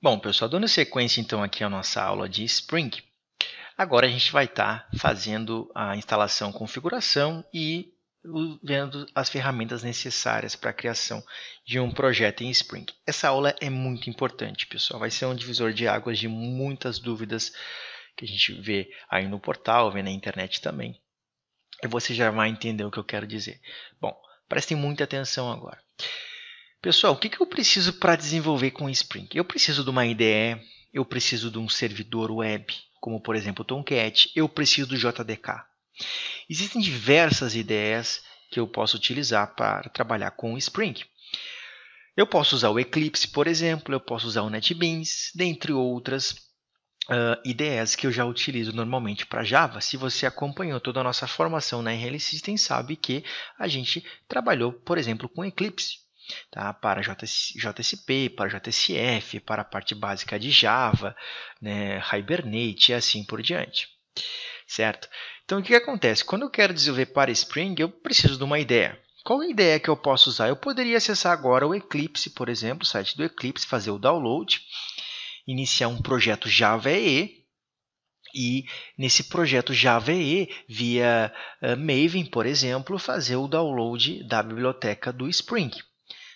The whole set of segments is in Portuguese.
Bom, pessoal, dando sequência então aqui à nossa aula de Spring, agora a gente vai estar fazendo a instalação, configuração e vendo as ferramentas necessárias para a criação de um projeto em Spring. Essa aula é muito importante, pessoal. Vai ser um divisor de águas de muitas dúvidas que a gente vê aí no portal, vê na internet também. E você já vai entender o que eu quero dizer. Bom, prestem muita atenção agora. Pessoal, o que eu preciso para desenvolver com Spring? Eu preciso de uma IDE, eu preciso de um servidor web, como por exemplo o Tomcat, eu preciso do JDK. Existem diversas ideias que eu posso utilizar para trabalhar com Spring. Eu posso usar o Eclipse, por exemplo, eu posso usar o NetBeans, dentre outras ideias que eu já utilizo normalmente para Java. Se você acompanhou toda a nossa formação na RL System, sabe que a gente trabalhou, por exemplo, com Eclipse. Tá? Para JSP, para JSF, para a parte básica de Java, né, Hibernate e assim por diante. Certo? Então, o que acontece? Quando eu quero desenvolver para Spring, eu preciso de uma ideia. Qual ideia que eu posso usar? Eu poderia acessar agora o Eclipse, por exemplo, o site do Eclipse, fazer o download, iniciar um projeto Java EE, e nesse projeto Java EE, via Maven, por exemplo, fazer o download da biblioteca do Spring.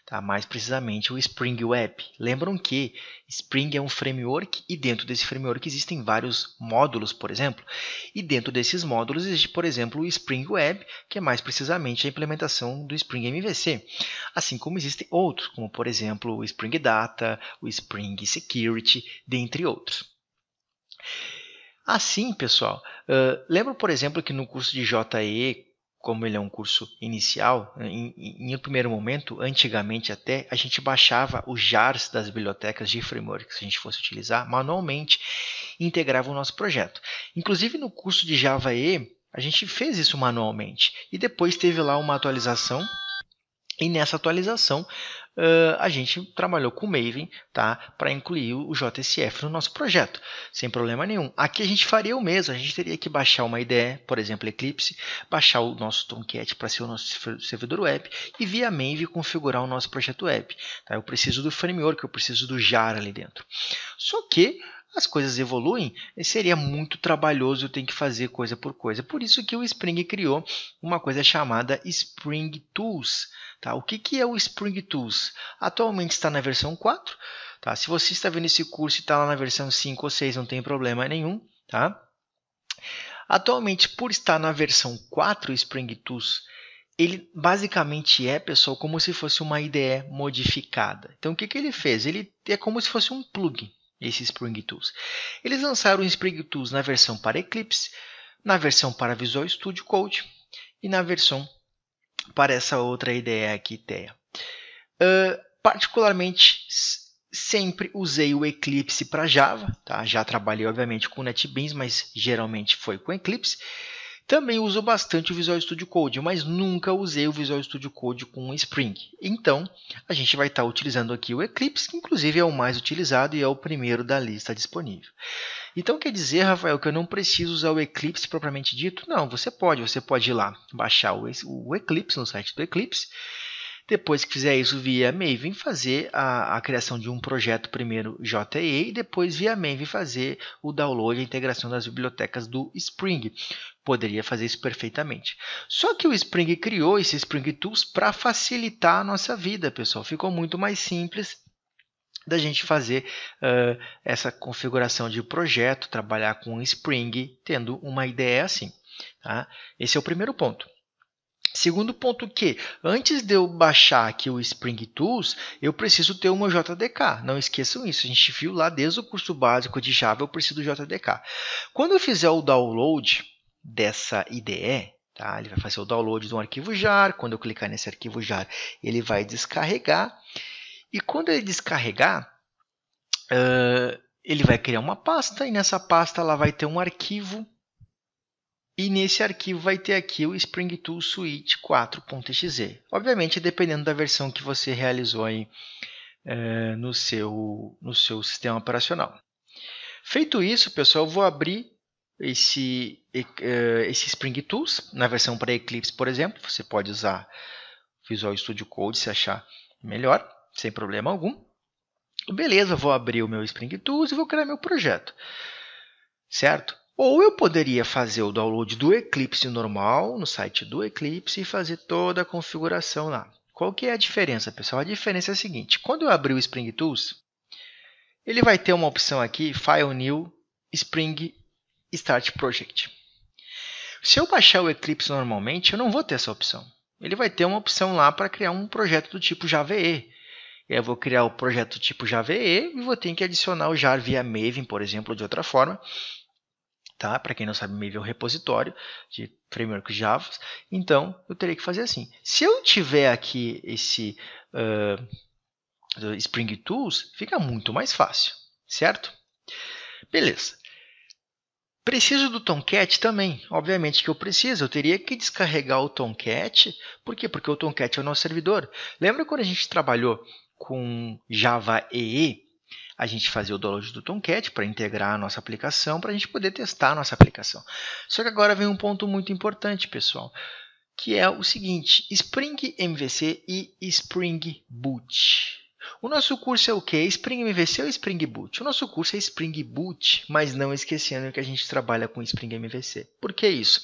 Tá? Mais precisamente o Spring Web. Lembram que Spring é um framework e dentro desse framework existem vários módulos, por exemplo. E dentro desses módulos existe, por exemplo, o Spring Web, que é mais precisamente a implementação do Spring MVC. Assim como existem outros, como por exemplo o Spring Data, o Spring Security, dentre outros. Assim, pessoal, lembra, por exemplo, que no curso de JE, como ele é um curso inicial, em um primeiro momento, antigamente até, a gente baixava os jars das bibliotecas de framework que a gente fosse utilizar manualmente e integrava o nosso projeto. Inclusive, no curso de Java E, a gente fez isso manualmente e depois teve lá uma atualização. E nessa atualização, a gente trabalhou com o Maven, tá, para incluir o JSF no nosso projeto, sem problema nenhum. Aqui a gente faria o mesmo, a gente teria que baixar uma IDE, por exemplo, Eclipse, baixar o nosso Tomcat para ser o nosso servidor web e via Maven configurar o nosso projeto web. Tá? Eu preciso do framework, eu preciso do jar ali dentro. Só que as coisas evoluem e seria muito trabalhoso, eu tenho que fazer coisa por coisa. Por isso que o Spring criou uma coisa chamada Spring Tools. Tá? O que é o Spring Tools? Atualmente está na versão 4. Tá? Se você está vendo esse curso e está lá na versão 5 ou 6, não tem problema nenhum. Tá? Atualmente, por estar na versão 4, o Spring Tools, ele basicamente é, pessoal, como se fosse uma IDE modificada. Então, o que ele fez? Ele é como se fosse um plugin, esse Spring Tools. Eles lançaram o Spring Tools na versão para Eclipse, na versão para Visual Studio Code e na versão para essa outra IDE aqui, TEA. Particularmente, sempre usei o Eclipse para Java. Tá? Já trabalhei, obviamente, com NetBeans, mas geralmente foi com Eclipse. Também uso bastante o Visual Studio Code, mas nunca usei o Visual Studio Code com Spring. Então, a gente vai estar utilizando aqui o Eclipse, que inclusive é o mais utilizado e é o primeiro da lista disponível. Então, quer dizer, Rafael, que eu não preciso usar o Eclipse propriamente dito? Não, você pode ir lá baixar o Eclipse no site do Eclipse. Depois que fizer isso via Maven, fazer a criação de um projeto primeiro JE e depois via Maven fazer o download e a integração das bibliotecas do Spring. Poderia fazer isso perfeitamente. Só que o Spring criou esse Spring Tools para facilitar a nossa vida, pessoal. Ficou muito mais simples da gente fazer essa configuração de projeto, trabalhar com Spring, tendo uma ideia assim. Tá? Esse é o primeiro ponto. Segundo ponto que, antes de eu baixar aqui o Spring Tools, eu preciso ter uma JDK. Não esqueçam isso, a gente viu lá desde o curso básico de Java, eu preciso do JDK. Quando eu fizer o download dessa IDE, tá? Ele vai fazer o download de um arquivo jar, quando eu clicar nesse arquivo jar, ele vai descarregar. E quando ele descarregar, ele vai criar uma pasta, e nessa pasta ela vai ter um arquivo. E nesse arquivo vai ter aqui o Spring Tools Suite 4.exe. Obviamente, dependendo da versão que você realizou aí, no seu sistema operacional. Feito isso, pessoal, eu vou abrir esse Spring Tools na versão para Eclipse, por exemplo. Você pode usar Visual Studio Code se achar melhor, sem problema algum. Beleza, vou abrir o meu Spring Tools e vou criar meu projeto, certo? Ou eu poderia fazer o download do Eclipse normal, no site do Eclipse, e fazer toda a configuração lá. Qual que é a diferença, pessoal? A diferença é a seguinte: quando eu abrir o Spring Tools, ele vai ter uma opção aqui, File New, Spring Start Project. Se eu baixar o Eclipse normalmente, eu não vou ter essa opção. Ele vai ter uma opção lá para criar um projeto do tipo Java EE. Eu vou criar o projeto do tipo Java EE e vou ter que adicionar o jar via Maven, por exemplo, de outra forma. Tá? Para quem não sabe, Maven é um repositório de framework Java. Então, eu teria que fazer assim. Se eu tiver aqui esse Spring Tools, fica muito mais fácil, certo? Beleza. Preciso do Tomcat também. Obviamente que eu preciso. Eu teria que descarregar o Tomcat. Por quê? Porque o Tomcat é o nosso servidor. Lembra quando a gente trabalhou com Java EE? A gente fazia o download do Tomcat para integrar a nossa aplicação, para a gente poder testar a nossa aplicação. Só que agora vem um ponto muito importante, pessoal, que é o seguinte: Spring MVC e Spring Boot. O nosso curso é o quê? Spring MVC ou Spring Boot? O nosso curso é Spring Boot, mas não esquecendo que a gente trabalha com Spring MVC. Por que isso?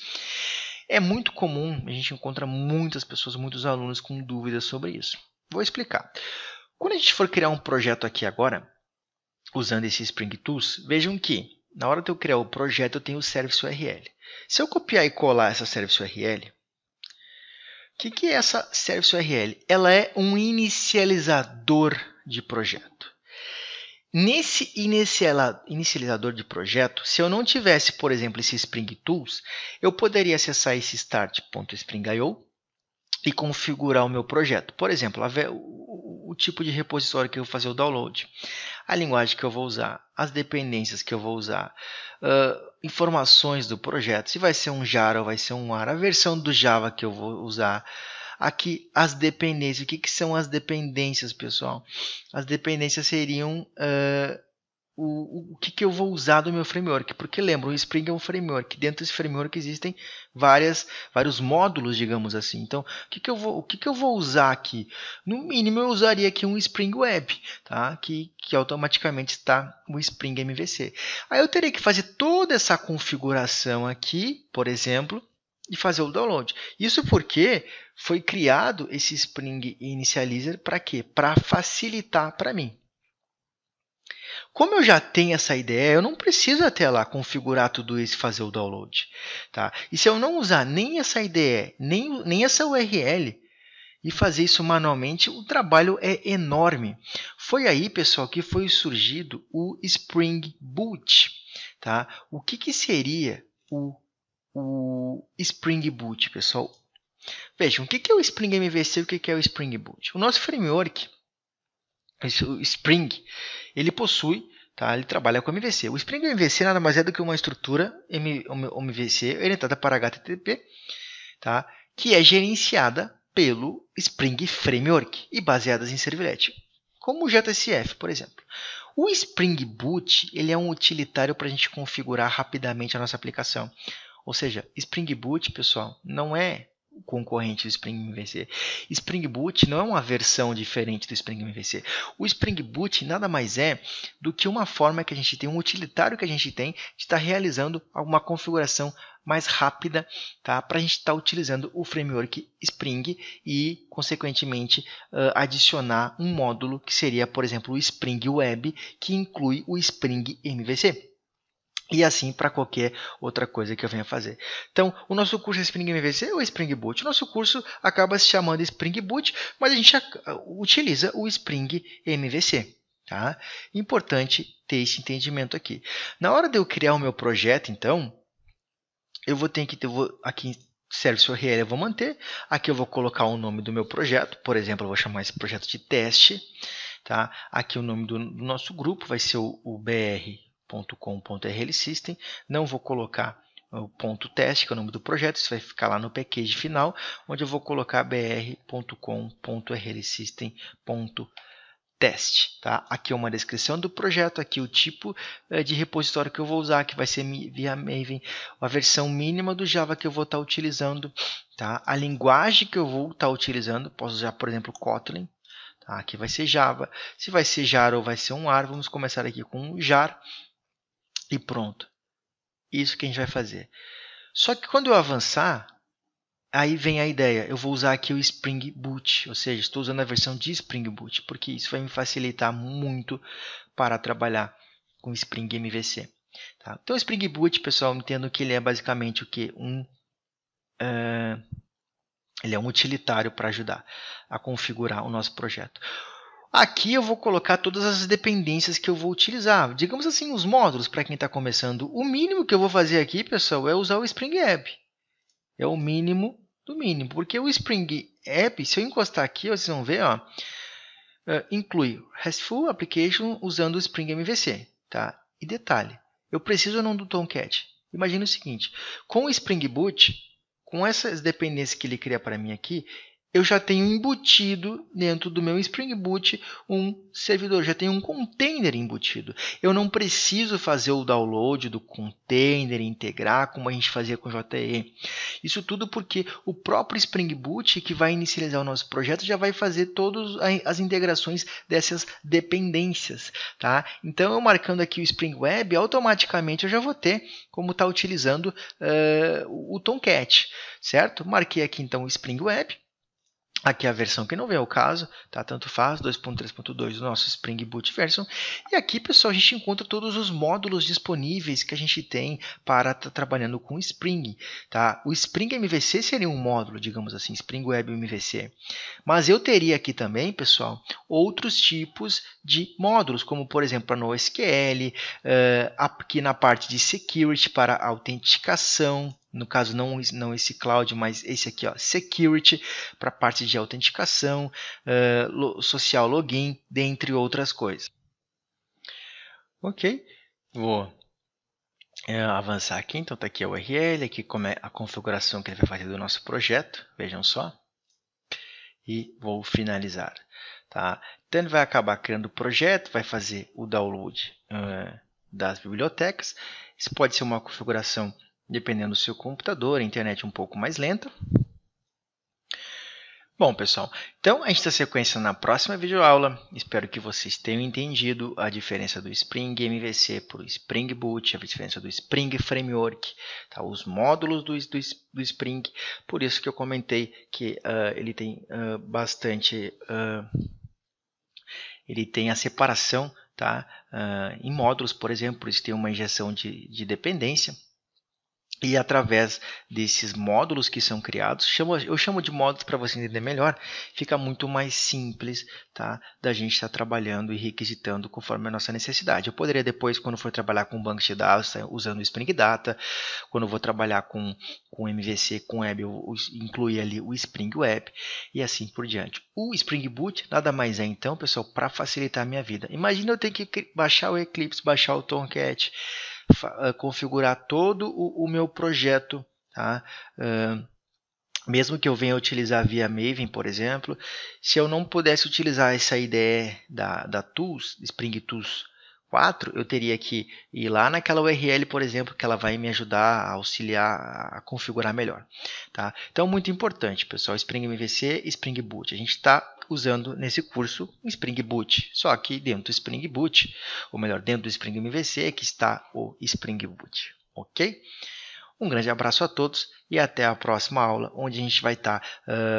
É muito comum, a gente encontra muitas pessoas, muitos alunos com dúvidas sobre isso. Vou explicar. Quando a gente for criar um projeto aqui agora, usando esse Spring Tools, vejam que na hora de eu criar o projeto eu tenho o Service URL. Se eu copiar e colar essa Service URL, o que é essa Service URL? Ela é um inicializador de projeto. Nesse inicializador de projeto, se eu não tivesse, por exemplo, esse Spring Tools, eu poderia acessar esse start.spring.io e configurar o meu projeto. Por exemplo, o tipo de repositório que eu vou fazer o download, a linguagem que eu vou usar, as dependências que eu vou usar, informações do projeto, se vai ser um Jara ou vai ser um ARA, a versão do Java que eu vou usar. Aqui as dependências. O que são as dependências, pessoal? As dependências seriam o que eu vou usar do meu framework. Porque lembra, o Spring é um framework. Dentro desse framework existem vários módulos, digamos assim. Então, o que eu vou usar aqui? No mínimo, eu usaria aqui um Spring Web, tá? que automaticamente está o Spring MVC. Aí eu teria que fazer toda essa configuração aqui, por exemplo, e fazer o download. Isso porque foi criado esse Spring Initializer para quê? Para facilitar para mim. Como eu já tenho essa ideia, eu não preciso até lá configurar tudo isso e fazer o download. Tá? E se eu não usar nem essa IDE, nem essa URL, e fazer isso manualmente, o trabalho é enorme. Foi aí, pessoal, que foi surgido o Spring Boot. Tá? O que seria o Spring Boot, pessoal? Vejam, o que é o Spring MVC e o que é o Spring Boot? O nosso framework, o Spring, ele possui, tá? Ele trabalha com MVC. O Spring MVC nada mais é do que uma estrutura MVC orientada para HTTP, tá? Que é gerenciada pelo Spring Framework e baseadas em servlet, como o JSF, por exemplo. O Spring Boot ele é um utilitário para a gente configurar rapidamente a nossa aplicação. Ou seja, Spring Boot, pessoal, não é o concorrente do Spring MVC. Spring Boot não é uma versão diferente do Spring MVC. O Spring Boot nada mais é do que uma forma que a gente tem, um utilitário que a gente tem de estar realizando uma configuração mais rápida, tá? Para a gente estar utilizando o framework Spring e, consequentemente, adicionar um módulo que seria, por exemplo, o Spring Web, que inclui o Spring MVC. E assim para qualquer outra coisa que eu venha fazer. Então, o nosso curso é Spring MVC ou Spring Boot? O nosso curso acaba se chamando Spring Boot, mas a gente utiliza o Spring MVC. Tá? Importante ter esse entendimento aqui. Na hora de eu criar o meu projeto, então, eu vou ter que ter aqui Service URL eu vou manter. Aqui eu vou colocar o nome do meu projeto. Por exemplo, eu vou chamar esse projeto de teste. Tá? Aqui o nome do nosso grupo vai ser o br.com.rlsystem. Não vou colocar o ponto teste, que é o nome do projeto. Isso vai ficar lá no package final, onde eu vou colocar br.com.rlsystem.test. Tá? Aqui é uma descrição do projeto, aqui o tipo de repositório que eu vou usar, que vai ser via Maven, a versão mínima do Java que eu vou estar utilizando, tá? A linguagem que eu vou estar utilizando, posso usar, por exemplo, Kotlin. Tá? Aqui vai ser Java. Se vai ser jar ou vai ser um ar, vamos começar aqui com jar e pronto. Isso que a gente vai fazer. Só que quando eu avançar, aí vem a ideia. Eu vou usar aqui o Spring Boot, ou seja, estou usando a versão de Spring Boot, porque isso vai me facilitar muito para trabalhar com Spring MVC. Tá? Então, o Spring Boot, pessoal, entendo que ele é basicamente o que? Ele é um utilitário para ajudar a configurar o nosso projeto. Aqui eu vou colocar todas as dependências que eu vou utilizar. Digamos assim, os módulos para quem está começando. O mínimo que eu vou fazer aqui, pessoal, é usar o Spring App. É o mínimo do mínimo. Porque o Spring App, se eu encostar aqui, vocês vão ver, ó, inclui RESTful Application usando o Spring MVC. Tá? E detalhe, eu preciso ou não do Tomcat? Imagina o seguinte, com o Spring Boot, com essas dependências que ele cria para mim aqui, eu já tenho embutido dentro do meu Spring Boot um servidor, já tenho um container embutido. Eu não preciso fazer o download do container, integrar como a gente fazia com JE. Isso tudo porque o próprio Spring Boot, que vai inicializar o nosso projeto, já vai fazer todas as integrações dessas dependências. Tá? Então, eu marcando aqui o Spring Web, automaticamente eu já vou ter como estar utilizando o Tomcat. Certo? Marquei aqui então o Spring Web. Aqui é a versão que não vem ao caso, tá? Tanto faz, 2.3.2 do nosso Spring Boot Version. E aqui, pessoal, a gente encontra todos os módulos disponíveis que a gente tem para estar trabalhando com Spring. Tá? O Spring MVC seria um módulo, digamos assim, Spring Web MVC. Mas eu teria aqui também, pessoal, outros tipos de módulos, como, por exemplo, a NoSQL, aqui na parte de Security para autenticação. No caso, não esse cloud, mas esse aqui, ó, security, para a parte de autenticação, social login, dentre outras coisas. Ok, vou avançar aqui. Então, está aqui a URL, aqui como é a configuração que ele vai fazer do nosso projeto, vejam só. E vou finalizar. Tá? Então, ele vai acabar criando o projeto, vai fazer o download das bibliotecas. Isso pode ser uma configuração dependendo do seu computador, a internet um pouco mais lenta. Bom, pessoal, então a gente está sequência na próxima videoaula. Espero que vocês tenham entendido a diferença do Spring MVC para o Spring Boot, a diferença do Spring Framework, tá? Os módulos do Spring. Por isso que eu comentei que ele tem ele tem a separação, tá? Em módulos, por exemplo, eles têm uma injeção de dependência. E através desses módulos que são criados, eu chamo de módulos para você entender melhor, fica muito mais simples, tá, da gente estar trabalhando e requisitando conforme a nossa necessidade. Eu poderia depois, quando for trabalhar com banco de dados, usando o Spring Data, quando eu vou trabalhar com MVC, com Web, eu incluir ali o Spring Web e assim por diante. O Spring Boot nada mais é então, pessoal, para facilitar a minha vida. Imagina eu ter que baixar o Eclipse, baixar o Tomcat, configurar todo o meu projeto, tá? Mesmo que eu venha utilizar via Maven, por exemplo, se eu não pudesse utilizar essa ideia da Tools, Spring Tools 4, eu teria que ir lá naquela URL, por exemplo, que ela vai me ajudar a auxiliar a configurar melhor. Tá? Então, muito importante, pessoal, Spring MVC e Spring Boot. A gente está usando nesse curso o Spring Boot, só que dentro do Spring Boot, ou melhor, dentro do Spring MVC, que está o Spring Boot. Ok? Um grande abraço a todos e até a próxima aula, onde a gente vai estar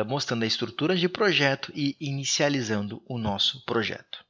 mostrando a estrutura de projeto e inicializando o nosso projeto.